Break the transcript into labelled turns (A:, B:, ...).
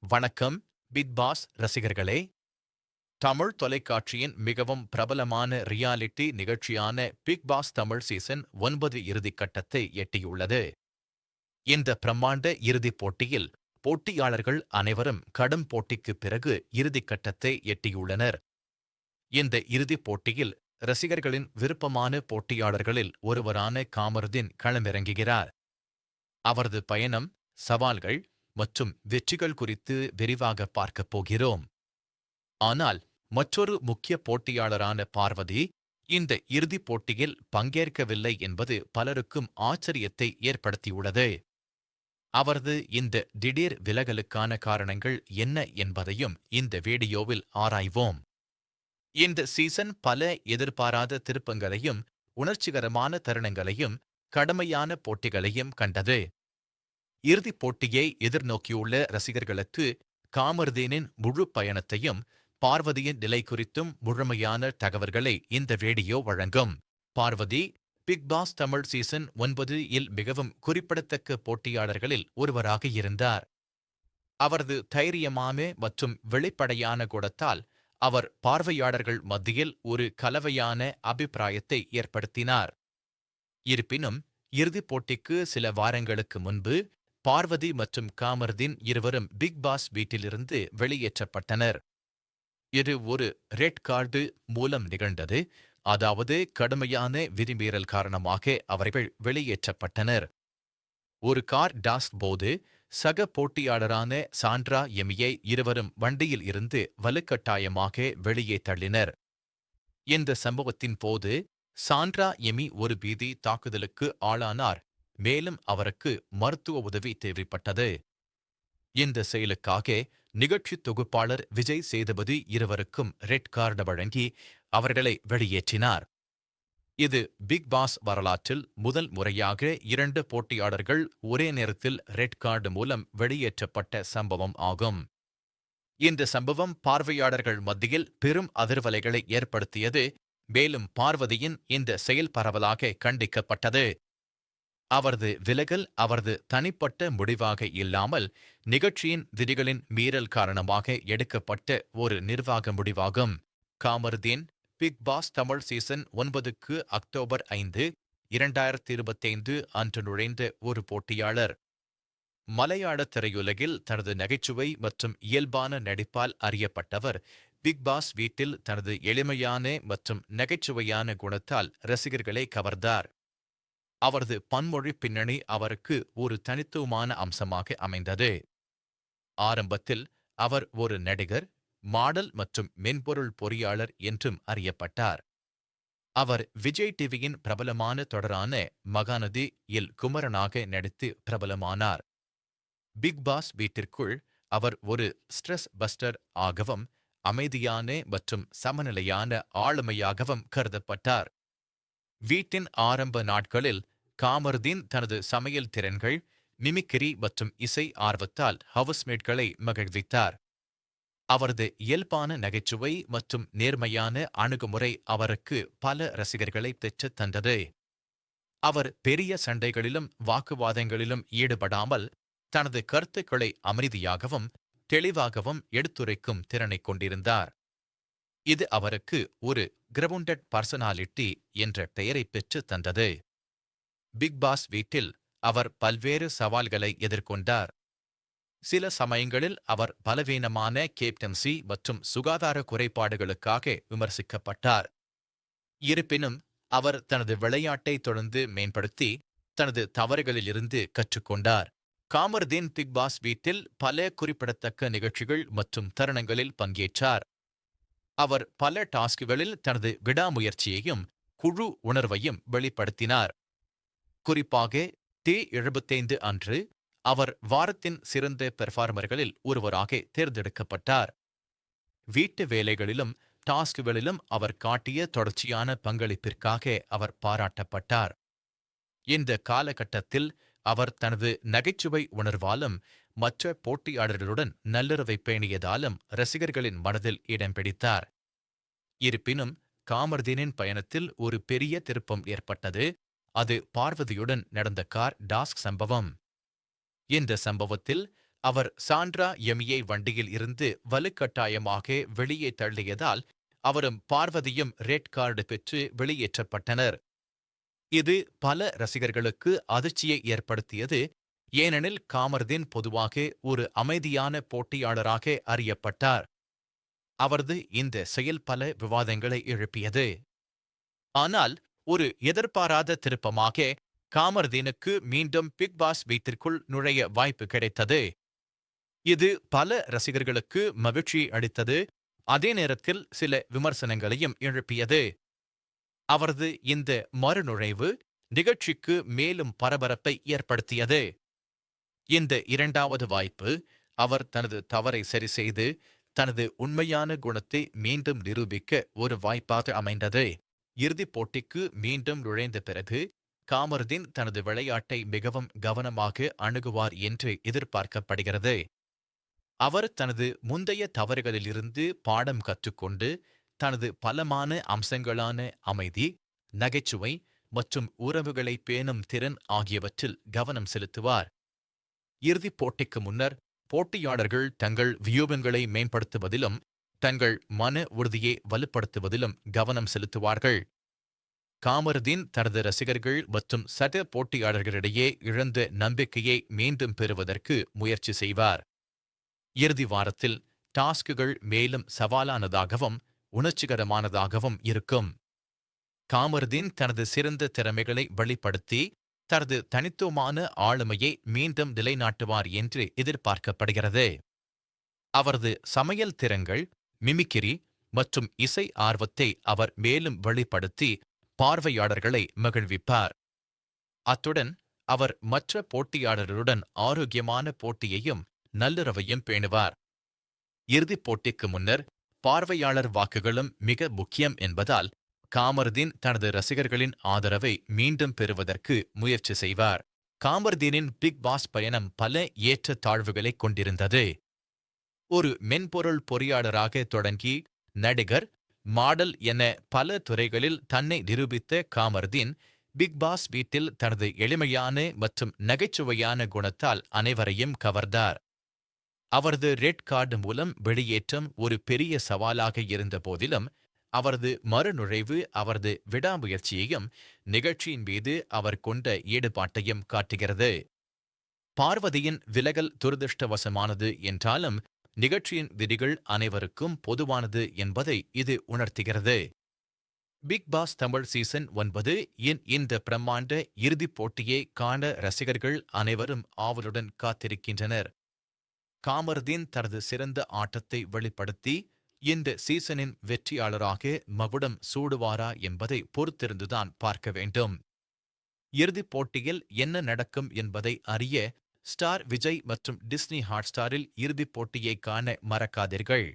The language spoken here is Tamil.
A: வணக்கம் பிக் பாஸ் ரசிகர்களே. தமிழ் தொலைக்காட்சியின் மிகவும் பிரபலமான ரியாலிட்டி நிகழ்ச்சியான பிக் பாஸ் தமிழ் சீசன் 9 இறுதிக் கட்டத்தை எட்டியுள்ளது. இந்த பிரம்மாண்ட இறுதிப் போட்டியில் போட்டியாளர்கள் அனைவரும் கடும் போட்டிக்குப் பிறகு இறுதிக் கட்டத்தை எட்டியுள்ளனர். இந்த இறுதிப் போட்டியில் ரசிகர்களின் விருப்பமான போட்டியாளர்களில் ஒருவரான காமருதீன் களமிறங்குகிறார். அவரது பயணம், சவால்கள் மற்றும் வெற்றிகள் குறித்து விரிவாக பார்க்கப் போகிறோம். ஆனால் மற்றொரு முக்கிய போட்டியாளரான பார்வதி இந்த இறுதிப் போட்டியில் பங்கேற்கவில்லை என்பது பலருக்கும் ஆச்சரியத்தை ஏற்படுத்தியுள்ளது. அவரது இந்த திடீர் விலகலுக்கான காரணங்கள் என்ன என்பதையும் இந்த வீடியோவில் ஆராய்வோம். இந்த சீசன் பல எதிர்பாராத திருப்பங்களையும் உணர்ச்சிகரமான தருணங்களையும் கடுமையான போட்டிகளையும் கண்டது. இறுதிப் போட்டியை எதிர்நோக்கியுள்ள ரசிகர்களுக்கு காமருதீனின் முழு பயணத்தையும் பார்வதியின் நிலை குறித்தும் முழுமையான தகவல்களை இந்த வீடியோ வழங்கும். Parvathi Bigg pass Tamil season 9 இல் மிகவும் குறிப்பிடத்தக்க போட்டியாளர்களில் ஒருவராக இருந்தார். அவரது தைரியமான மற்றும் வெளிப்படையான குணத்தால் அவர் பார்வையாளர்கள் மத்தியில் ஒரு கலவையான அபிப்பிராயத்தை ஏற்படுத்தினார். இருப்பினும் இறுதிப் போட்டிக்கு சில வாரங்களுக்கு முன்பு பார்வதி மற்றும் காமருதீன் இருவரும் பிக் பாஸ் வீட்டிலிருந்து வெளியேற்றப்பட்டனர். இது ஒரு ரெட் கார்டு மூலம் நிகழ்ந்தது, அதாவது கடுமையான விதிமீறல் காரணமாக அவர்கள் வெளியேற்றப்பட்டனர். ஒரு கார் டாஸ்க் போது சக போட்டியாளரான சாண்ட்ரா எமியை இருவரும் வண்டியில் இருந்து வலுக்கட்டாயமாக வெளியே தள்ளினர். இந்த சம்பவத்தின் போது சாண்ட்ரா எமி ஒரு பீதி தாக்குதலுக்கு ஆளானார், மேலும் அவருக்கு மருத்துவ உதவி தேவைப்பட்டது. இந்த செயலுக்காக நிகழ்ச்சி தொகுப்பாளர் விஜய் சேதுபதி இருவருக்கும் ரெட் கார்டு வழங்கி அவர்களை வெளியேற்றினார். இது பிக் பாஸ் வரலாற்றில் முதல் முறையாக 2 போட்டியாளர்கள் ஒரே நேரத்தில் ரெட் கார்டு மூலம் வெளியேற்றப்பட்ட சம்பவம் ஆகும். இந்த சம்பவம் பார்வையாளர்கள் மத்தியில் பெரும் அதிர்வலைகளை ஏற்படுத்தியது, மேலும் பார்வதியின் இந்த செயல் பரவலாக கண்டிக்கப்பட்டது. அவரது விலகல் அவரது தனிப்பட்ட முடிவாக இல்லாமல் நிகழ்ச்சியின் விதிகளின் மீறல் காரணமாக எடுக்கப்பட்ட ஒரு நிர்வாக முடிவாகும். Kamarudheen big pass Tamil season 9க்கு அக்டோபர் 5, 2025 அன்று நுழைந்த ஒரு போட்டியாளர். மலையாள திரையுலகில் தனது நகைச்சுவை மற்றும் இயல்பான நடிப்பால் அறியப்பட்டவர் பிக் பாஸ் வீட்டில் தனது எளிமையான மற்றும் நகைச்சுவையான குணத்தால் ரசிகர்களை கவர்ந்தார். அவரது பன்மொழி பின்னணி அவருக்கு ஒரு தனித்துவமான அம்சமாக அமைந்தது. ஆரம்பத்தில் அவர் ஒரு நடிகர், மாடல் மற்றும் மென்பொருள் பொறியாளர் என்றும் அறியப்பட்டார். அவர் விஜய் டிவியின் பிரபலமான தொடரான மகாநதி இல் குமரனாக நடித்து பிரபலமானார். பிக் பாஸ் வீட்டிற்குள் அவர் ஒரு ஸ்ட்ரெஸ் பஸ்டர் ஆகவும் அமைதியான மற்றும் சமநிலையான ஆளுமையாகவும் கருதப்பட்டார். வீட்டின் ஆரம்ப நாட்களில் காமருதீன் தனது சமையல் திறன்கள், மிமிக்ரி மற்றும் இசை ஆர்வத்தால் ஹவுஸ்மேட்களை மகிழ்வித்தார். அவரது இயல்பான நகைச்சுவை மற்றும் நேர்மையான அணுகுமுறை அவருக்கு பல ரசிகர்களை பெற்றுத் தந்தது. அவர் பெரிய சண்டைகளிலும் வாக்குவாதங்களிலும் ஈடுபடாமல் தனது கருத்துக்களை அமைதியாகவும் தெளிவாகவும் எடுத்துரைக்கும் திறனைக் கொண்டிருந்தார். இது அவருக்கு ஒரு கிரவுண்டட் பர்சனாலிட்டி என்ற பெயரைப் பெற்றுத் தந்தது. பிக் பாஸ் வீட்டில் அவர் பல்வேறு சவால்களை எதிர்கொண்டார். சில சமயங்களில் அவர் பலவீனமான கேப்டன்சி மற்றும் சுகாதார குறைபாடுகளுக்காக விமர்சிக்கப்பட்டார். இருப்பினும் அவர் தனது விளையாட்டை தொடர்ந்து மேம்படுத்தி தனது தவறுகளிலிருந்து கற்றுக்கொண்டார். காமருதீன் பிக் பாஸ் வீட்டில் பல குறிப்பிடத்தக்க நிகழ்ச்சிகள் மற்றும் தருணங்களில் பங்கேற்றார். அவர் பல டாஸ்குகளில் தனது விடாமுயற்சியையும் குழு உணர்வையும் வெளிப்படுத்தினார். குறிப்பாக T75 அன்று அவர் வாரத்தின் சிறந்த பெர்ஃபார்மர்களில் ஒருவராக தேர்ந்தெடுக்கப்பட்டார். வீட்டு வேலைகளிலும் டாஸ்குகளிலும் அவர் காட்டிய தொடர்ச்சியான பங்களிப்பிற்காக அவர் பாராட்டப்பட்டார். இந்த காலகட்டத்தில் அவர் தனது நகைச்சுவை உணர்வாலும் மற்ற போட்டியாளர்களுடன் நல்லுறவை பேணியதாலும் ரசிகர்களின் மனதில் இடம் பிடித்தார். இருப்பினும் காமருதீனின் பயணத்தில் ஒரு பெரிய திருப்பம் ஏற்பட்டது. அது பார்வதியுடன் நடந்த கார் டாஸ்க் சம்பவம். இந்த சம்பவத்தில் அவர் சாண்ட்ரா எமியை வண்டியில் இருந்து வலுக்கட்டாயமாக வெளியே தள்ளியதால் அவரும் பார்வதியும் ரெட் கார்டு பெற்று வெளியேற்றப்பட்டனர். இது பல ரசிகர்களுக்கு அதிர்ச்சியை ஏற்படுத்தியது, ஏனெனில் காமர்தீன் பொதுவாக ஒரு அமைதியான போட்டியாளராக அறியப்பட்டார். அவரது இந்த செயல் பல விவாதங்களை எழுப்பியது. ஆனால் ஒரு எதிர்பாராத திருப்பமாக காமர்தீனுக்கு மீண்டும் பிக் பாஸ் வீட்டிற்குள் நுழைய வாய்ப்பு கிடைத்தது. இது பல ரசிகர்களுக்கு மகிழ்ச்சியை அளித்தது, அதே நேரத்தில் சில விமர்சனங்களையும் எழுப்பியது. அவரது இந்த மறுநுழைவு நிகழ்ச்சிக்கு மேலும் பரபரப்பை ஏற்படுத்தியது. இந்த இரண்டாவது வாய்ப்பு அவர் தனது தவறை சரிசெய்து தனது உண்மையான குணத்தை மீண்டும் நிரூபிக்க ஒரு வாய்ப்பாக அமைந்தது. இறுதிப் போட்டிக்கு மீண்டும் நுழைந்த பிறகு காமருதீன் தனது விளையாட்டை மிகவும் கவனமாக அணுகுவார் என்று எதிர்பார்க்கப்படுகிறது. அவர் தனது முந்தைய தவறுகளிலிருந்து பாடம் கற்றுக்கொண்டு தனது பலமான அம்சங்களான அமைதி, நகைச்சுவை மற்றும் உறவுகளை பேணும் திறன் ஆகியவற்றில் கவனம் செலுத்துவார். இறுதிப் போட்டிக்கு முன்னர் போட்டியாளர்கள் தங்கள் வியூகங்களை மேம்படுத்துவதிலும் தங்கள் மன உறுதியை வலுப்படுத்துவதிலும் கவனம் செலுத்துவார்கள். காமருதீன் தனது ரசிகர்கள் மற்றும் சக போட்டியாளர்களிடையே இழந்த நம்பிக்கையை மீண்டும் பெறுவதற்கு முயற்சி செய்வார். இறுதி வாரத்தில் டாஸ்குகள் மேலும் சவாலானதாகவும் உணர்ச்சிகரமானதாகவும் இருக்கும். காமருதீன் தனது சிறந்த திறமைகளை வெளிப்படுத்தி தனது தனித்துவமான ஆளுமையை மீண்டும் நிலைநாட்டுவார் என்று எதிர்பார்க்கப்படுகிறது. அவரது சமையல் திறன்கள், மிமிக்கிரி மற்றும் இசை ஆர்வத்தை அவர் மேலும் வெளிப்படுத்தி பார்வையாளர்களை மகிழ்விப்பார். அத்துடன் அவர் மற்ற போட்டியாளர்களுடன் ஆரோக்கியமான போட்டியையும் நல்லுறவையும் பேணுவார். இறுதிப் போட்டிக்கு முன்னர் பார்வையாளர் வாக்குகளும் மிக முக்கியம் என்பதால் காமருதீன் தனது ரசிகர்களின் ஆதரவை மீண்டும் பெறுவதற்கு முயற்சி செய்வார். காமருதீனின் பிக் பாஸ் பயணம் பல ஏற்ற தாழ்வுகளைக் கொண்டிருந்தது. ஒரு மென்பொருள் பொறியாளராக தொடங்கி நடிகர், மாடல் என பல துறைகளில் தன்னை நிரூபித்த காமருதீன் பிக் பாஸ் வீட்டில் தனது எளிமையான மற்றும் நகைச்சுவையான குணத்தால் அனைவரையும் கவர்ந்தார். அவரது ரெட் கார்டு மூலம் வெளியேற்றம் ஒரு பெரிய சவாலாக இருந்த போதிலும் அவரது மறுநுழைவு அவரது விடாமுயற்சியையும் நிகழ்ச்சியின் மீது அவர் கொண்ட ஈடுபாட்டையும் காட்டுகிறது. பார்வதியின் விலகல் துரதிருஷ்டவசமானது என்றாலும் நிகழ்ச்சியின் விதிகள் அனைவருக்கும் பொதுவானது என்பதை இது உணர்த்துகிறது. பிக் பாஸ் தமிழ் சீசன் 9 இன் இந்த பிரம்மாண்ட இறுதிப் போட்டியை காண ரசிகர்கள் அனைவரும் ஆவலுடன் காத்திருக்கின்றனர். காமருதீன் தனது சிறந்த ஆட்டத்தை வெளிப்படுத்தி இந்த சீசனின் வெற்றியாளராக மகுடம் சூடுவாரா என்பதை பொறுத்திருந்துதான் பார்க்க வேண்டும். இறுதிப் போட்டியில் என்ன நடக்கும் என்பதை அறிய ஸ்டார் விஜய் மற்றும் டிஸ்னி ஹாட்ஸ்டாரில் இறுதிப் போட்டியை காண மறக்காதீர்கள்.